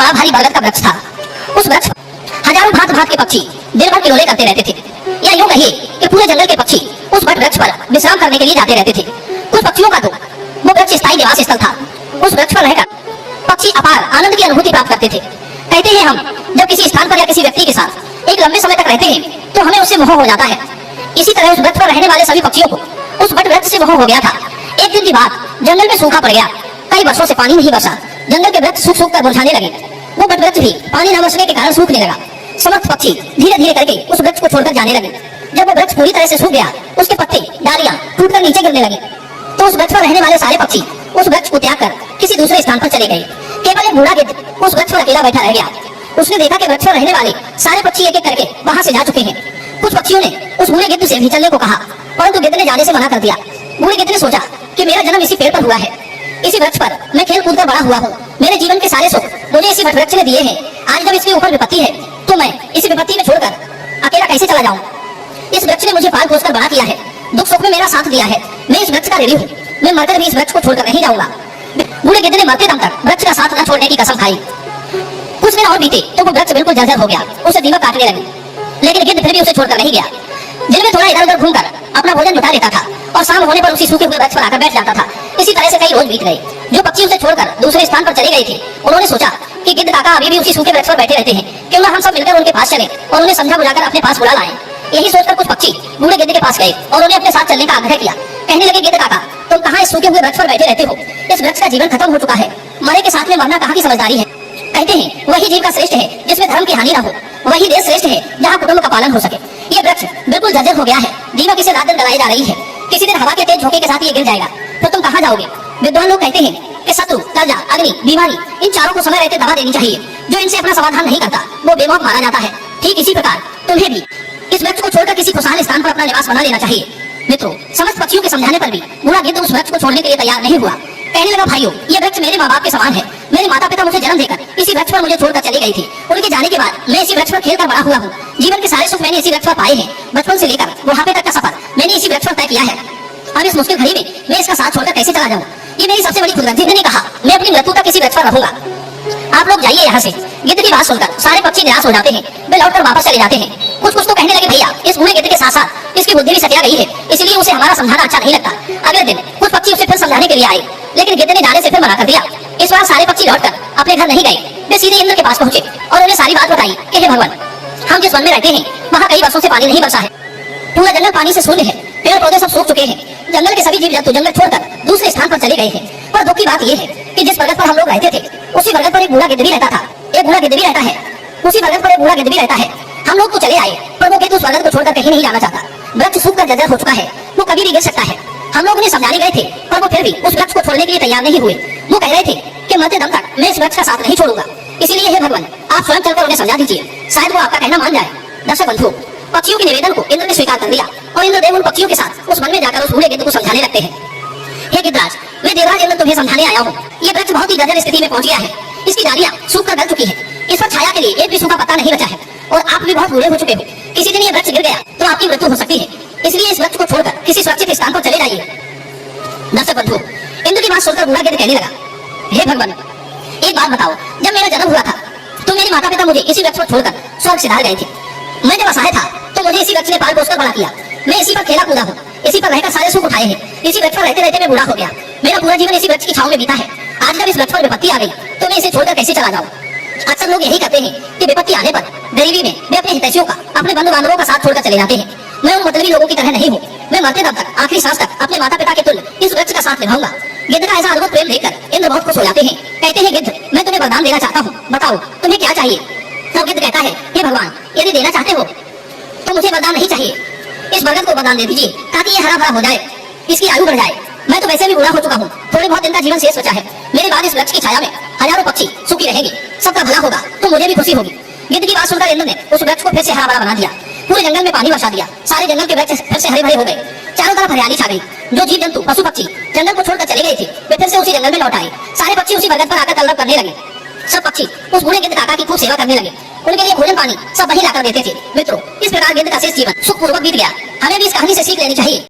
बड़ा भारी बरगद का वृक्ष था। उस वृक्ष पर हजारों भांत भांत के पक्षी दिन भर किलोले करते रहते थे, या यूं कहिए कि पूरे जंगल के पक्षी उस वट वृक्ष पर विश्राम करने के लिए जाते रहते थे। कुछ पक्षियों का तो वो वृक्ष स्थायी निवास स्थल था। उस वृक्ष पर रहकर पक्षी अपार आनंद की अनुभूति प्राप्त करते थे। कहते हैं हम जब किसी स्थान पर या किसी व्यक्ति के साथ एक लंबे समय तक रहते हैं तो हमें उससे मोह हो जाता है। इसी तरह उस वृक्ष पर रहने वाले सभी पक्षियों को उस वट वृक्ष से मोह हो गया था। एक दिन की बात, जंगल में सूखा पड़ गया। कई वर्षों से पानी नहीं बरसा, जंगल के वृक्ष सूख सूख कर मुरझाने लगे। वो वट वृक्ष भी पानी न बरसने के कारण सूखने लगा। समस्त पक्षी धीरे धीरे करके उस वृक्ष को छोड़कर जाने लगे। जब वो वृक्ष पूरी तरह से सूख गया, उसके पत्ते डालियां टूटकर नीचे गिरने लगे, तो उस वृक्ष पर रहने वाले सारे पक्षी उस वृक्ष को त्याग कर किसी दूसरे स्थान पर चले गए। केवल एक बूढ़ा गिद्ध उस वृक्ष पर अकेला बैठा रह गया। उसने देखा कि वृक्ष पर रहने वाले सारे पक्षी एक एक करके वहां से जा चुके हैं। कुछ पक्षियों ने उस बूढ़े गिद्ध से भी चलने को कहा, परंतु गिद्ध ने जाने से मना कर दिया। बूढ़े गिद्ध ने सोचा कि मेरा जन्म इसी पेड़ पर हुआ है, इसी वृक्ष पर मैं खेल कूद कर बड़ा हुआ हूँ। मेरे जीवन के सारे सुख मुझे इसी वट वृक्ष ने दिए हैं। आज जब इसके ऊपर विपत्ति है तो मैं इसी विपत्ति में छोड़कर अकेला कैसे चला जाऊं? इस वृक्ष ने मुझे पाल पोस कर बड़ा किया है, दुख सुख में मेरा साथ दिया है। मैं इस वृक्ष का ऋणी हूँ, मैं मरकर भी इस वृक्ष को छोड़कर नहीं जाऊंगा। बूढ़े गिद्ध ने मरते दम तक वृक्ष का साथ न छोड़ने की कसम खाई। कुछ दिन और बीते तो वो वृक्ष बिल्कुल जर्जर हो गया, उसे दीमक काटने लगे, लेकिन गिद्ध फिर भी उसे छोड़कर नहीं गया। दिन में थोड़ा इधर उधर घूमकर अपना भोजन जुटा लेता था और शाम होने पर उसी सूखे हुए वृक्ष पर आकर बैठ जाता था। इसी तरह से कई रोज बीत गए। जो पक्षी उसे छोड़कर दूसरे स्थान पर चले गए थे, उन्होंने सोचा कि गिद्ध काका अभी भी उसी सूखे वृक्ष पर बैठे रहते हैं, क्यों ना हम सब मिलकर उनके पास चलें और उन्हें समझा बुझाकर अपने पास बुला लाएं। यही सोचकर कुछ पक्षी बूढ़े गिद्ध के पास गए और उन्हें अपने साथ चलने का आग्रह किया। कहने लगे, गिद्ध काका तुम कहाँ इस सूखे हुए वृक्ष पर बैठे रहते हो? इस वृक्ष का जीवन खत्म हो चुका है, मरे के साथ में मरना कहाँ की समझदारी है? कहते हैं वही जीव का श्रेष्ठ है जिसमें धर्म की हानि न हो, वही देश श्रेष्ठ है जहाँ कुटुंब का पालन हो सके। ये वृक्ष बिल्कुल जर्जर हो गया है, दीमक इसे रात दिन दलाई जा रही है। किसी दिन हवा के तेज झोंके के साथ ये गिर जाएगा, फिर तुम कहाँ जाओगे? विद्वान लोग कहते हैं कि शत्रु, कर्जा, अग्नि, बीमारी, इन चारों को समय रहते दवा देनी चाहिए। जो इनसे अपना समाधान नहीं करता वो बेमौत मारा जाता है। ठीक इसी प्रकार तुम्हें भी इस वृक्ष को छोड़कर किसी खुशहाल स्थान पर अपना निवास बना लेना चाहिए। मित्रों, समस्त पक्षियों के समझाने पर भी बूढ़ा गिद्ध उस वृक्ष को छोड़ने के लिए तैयार नहीं हुआ। कहने लगा, भाइयों, ये वृक्ष मेरे माँ बाप के समान है। मेरे माता पिता मुझे जन्म देकर इसी वृक्ष पर मुझे छोड़कर चले गए थे। उनके जाने के बाद मैं इसी वृक्ष पर खेलकर बड़ा हुआ हूँ। जीवन के सारे सुख मैंने इसी वृक्ष पर पाए हैं। बचपन से लेकर बुढ़ापे तक का सफर मैंने इसी वृक्ष पर तय किया है। अब इस मुश्किल घड़ी में मैं इसका साथ छोड़कर कैसे चला जाऊँ? ये मेरी सबसे बड़ी खुदगर्जी। गिद्ध ने कहा, मैं अपनी मृत्यु तक इसी वृक्ष पर रहूंगा, आप लोग जाइए यहाँ से। गिद्ध की बात सुनकर सारे पक्षी निराश हो जाते हैं, वे लौटकर वापस चले जाते हैं। कुछ तो कहने लगे, भैया इस बूढ़े गिद्ध के साथ साथ इसकी बुद्धि भी सटिया गई है, इसलिए उसे हमारा समझाना अच्छा नहीं लगता। अगले दिन कुछ पक्षी उसे फिर समझाने के लिए आए, लेकिन गिद्ध ने जाने से फिर मना कर दिया। इस बार सारे पक्षी लौटकर अपने घर नहीं गए, वे सीधे इंद्र के पास पहुंचे और उन्हें सारी बात बताई कि हे भगवान, हम जिस वन में रहते हैं वहाँ कई वर्षों से पानी नहीं बरसा है, पूरा जंगल पानी से शून्य है, पेड़ पौधे सब सूख चुके हैं, जंगल के सभी जीव जंतु जंगल छोड़कर दूसरे स्थान पर चले गए हैं। पर दुख की बात यह है कि जिस पर्वत पर हम लोग रहते थे उसी पर्वत पर एक बूढ़ा गिद्ध भी रहता था, एक बूढ़ा गिद्ध भी रहता है, उसी पर्वत पर एक बूढ़ा गिद्ध भी रहता है। हम लोग तो चले आए, पर वो गिद्ध उस पर्वत को छोड़कर कहीं नहीं जाना चाहता। वृक्ष सूख कर जर्जर हो चुका है, वो कभी भी गिर सकता है। हम लोग उन्हें समझाने गए थे, पर वो फिर भी उस वृक्ष को छोड़ने के लिए तैयार नहीं हुए। वो कह रहे थे कि मरते दम तक मैं इस वृक्ष का साथ नहीं छोड़ूंगा। इसीलिए हे भगवान, आप स्वयं चलकर उन्हें समझा दीजिए, शायद वो आपका कहना मान जाए। दर्शक बंधु, पक्षियों के निवेदन को इंद्र ने स्वीकार कर लिया और इंद्रदेव उन पक्षियों के साथ उस वन में जाकर उस बूढ़े गिद्ध को समझाने लगते हैं। हे गिद्धराज, मैं देवराज इंद्र तुम्हें समझाने आया हूँ। ये वृक्ष बहुत ही जर्जर स्थिति में पहुंच गया है, इसकी डालियां सूख कर गल चुकी है, इस पर छाया के लिए एक भी सूखा पत्ता नहीं बचा है और आप भी बहुत बूढ़े हो चुके हो। किसी दिन ये वृक्ष गिर गया तो आपकी मृत्यु हो सकती है, इसलिए इस वृक्ष को छोड़कर किसी सुरक्षित स्थान पर चले जाइए। दर्शक बंधु, इंद्र की बात सुनकर बूढ़ा गिद्ध कहने लगा, हे भगवान, एक बात बताओ, जब मेरा जन्म हुआ था तो मेरे माता पिता मुझे इसी वृक्ष पर छोड़कर स्वर्ग सिधार गए थे। मैं जब असहाय था तो मुझे इसी वृक्ष ने पाल पोसकर बड़ा किया। मैं इसी पर खेला कूदा हूँ, इसी पर रहकर सारे सुख उठाए हैं। इसी वृक्ष पर रहते रहते मैं बूढ़ा हो गया, मेरा पूरा जीवन इसी वृक्ष की छांव में बीता है। आज जब इस वृक्ष पर विपत्ति आ गई तो मैं इसे छोड़कर कैसे चला जाऊँ? अक्सर लोग यही कहते हैं कि विपत्ति आने पर गरीबी में वे अपने हितैषियों का, अपने बंधु बांधवों का साथ छोड़कर चले जाते हैं। मैं उन मतलबी लोगों की तरह नहीं हूँ। मैं मरते दम तक, आखिरी सांस तक अपने माता पिता के तुल्य इस वृक्ष का साथ निभाऊंगा। गिद्ध का ऐसा अद्भुत प्रेम देखकर इंद्र बहुत खुश हो जाते हैं। कहते हैं, गिद्ध, मैं तुम्हें वरदान देना चाहता हूँ, बताओ तुम्हें क्या चाहिए? तब गिद्ध कहता है, हे भगवान, यदि देना चाहते हो तो मुझे वरदान नहीं चाहिए, इस बरगद को वरदान दे दीजिए ताकि ये हरा भरा हो जाए, इसकी आयु बढ़ जाए। मैं तो वैसे भी बूढ़ा हो चुका हूँ, थोड़े बहुत दिन का जीवन शेष बचा है। मेरे बाद इस वृक्ष की छाया में हजारों पक्षी सुखी रहेंगे, सबका भला होगा तो मुझे भी खुशी होगी। गिद्ध की बात सुनकर इंद्र ने उस वृक्ष को फिर से हरा भरा बना दिया, पूरे जंगल में पानी बरसा दिया, सारे जंगल के वृक्ष फिर से हरे भरे हो गए, चारों तरफ हरियाली छा गई। जो जीव जंतु पशु पक्षी जंगल को छोड़कर चले गए थे वे फिर से उसी जंगल में लौट आए। सारे पक्षी उसी बरगद पर आकर कलरव करने लगे। सब पक्षी उस बूढ़े गिद्ध काका की खूब सेवा करने लगे, उनके लिए भोजन पानी सब वही लाकर देते थे। मित्रों, इस प्रकार गिद्ध का शेष जीवन सुखपूर्वक बीत गया। हमें भी इस कहानी से सीख लेनी चाहिए